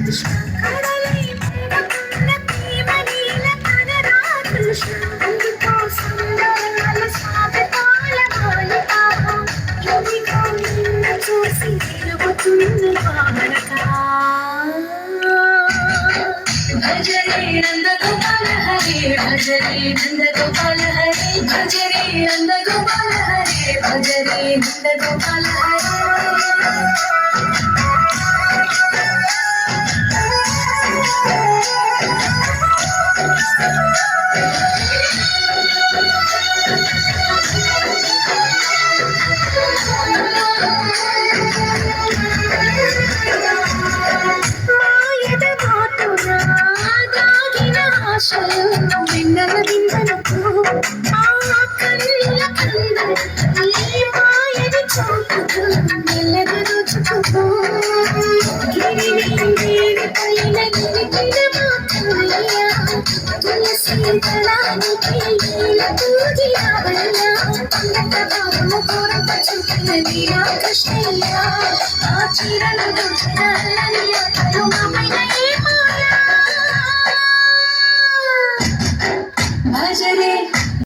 కృష్ణ కడలై మెరుపున్న ప్రేమ నీల కనరా కృష్ణ అందుకో సుందరాల స్వాగతాల మాలిక ఇదిగో నిన్ను చూసి తిరుగుతున్న పావనక భజరే నందగోపాల హరే భజరే నందగోపాల హరే భజరే నందగోపాల హరే భజరే నందగోపాల హరే వెన్నెల విందనకు ఆ కన్నుల కందన ఈ మాయని చూపుతూ మెల్లగా దోచుకుతూ గిరిని పైన గిరికిన మాతయ్య తులసి దళానికి ఈల పూజి రావయ్య పండగ బాబు కోరక చూపిన వీరా కృష్ణయ్య ఆ చీరలు దొరికిన అల్లని ఆటలు మా పైన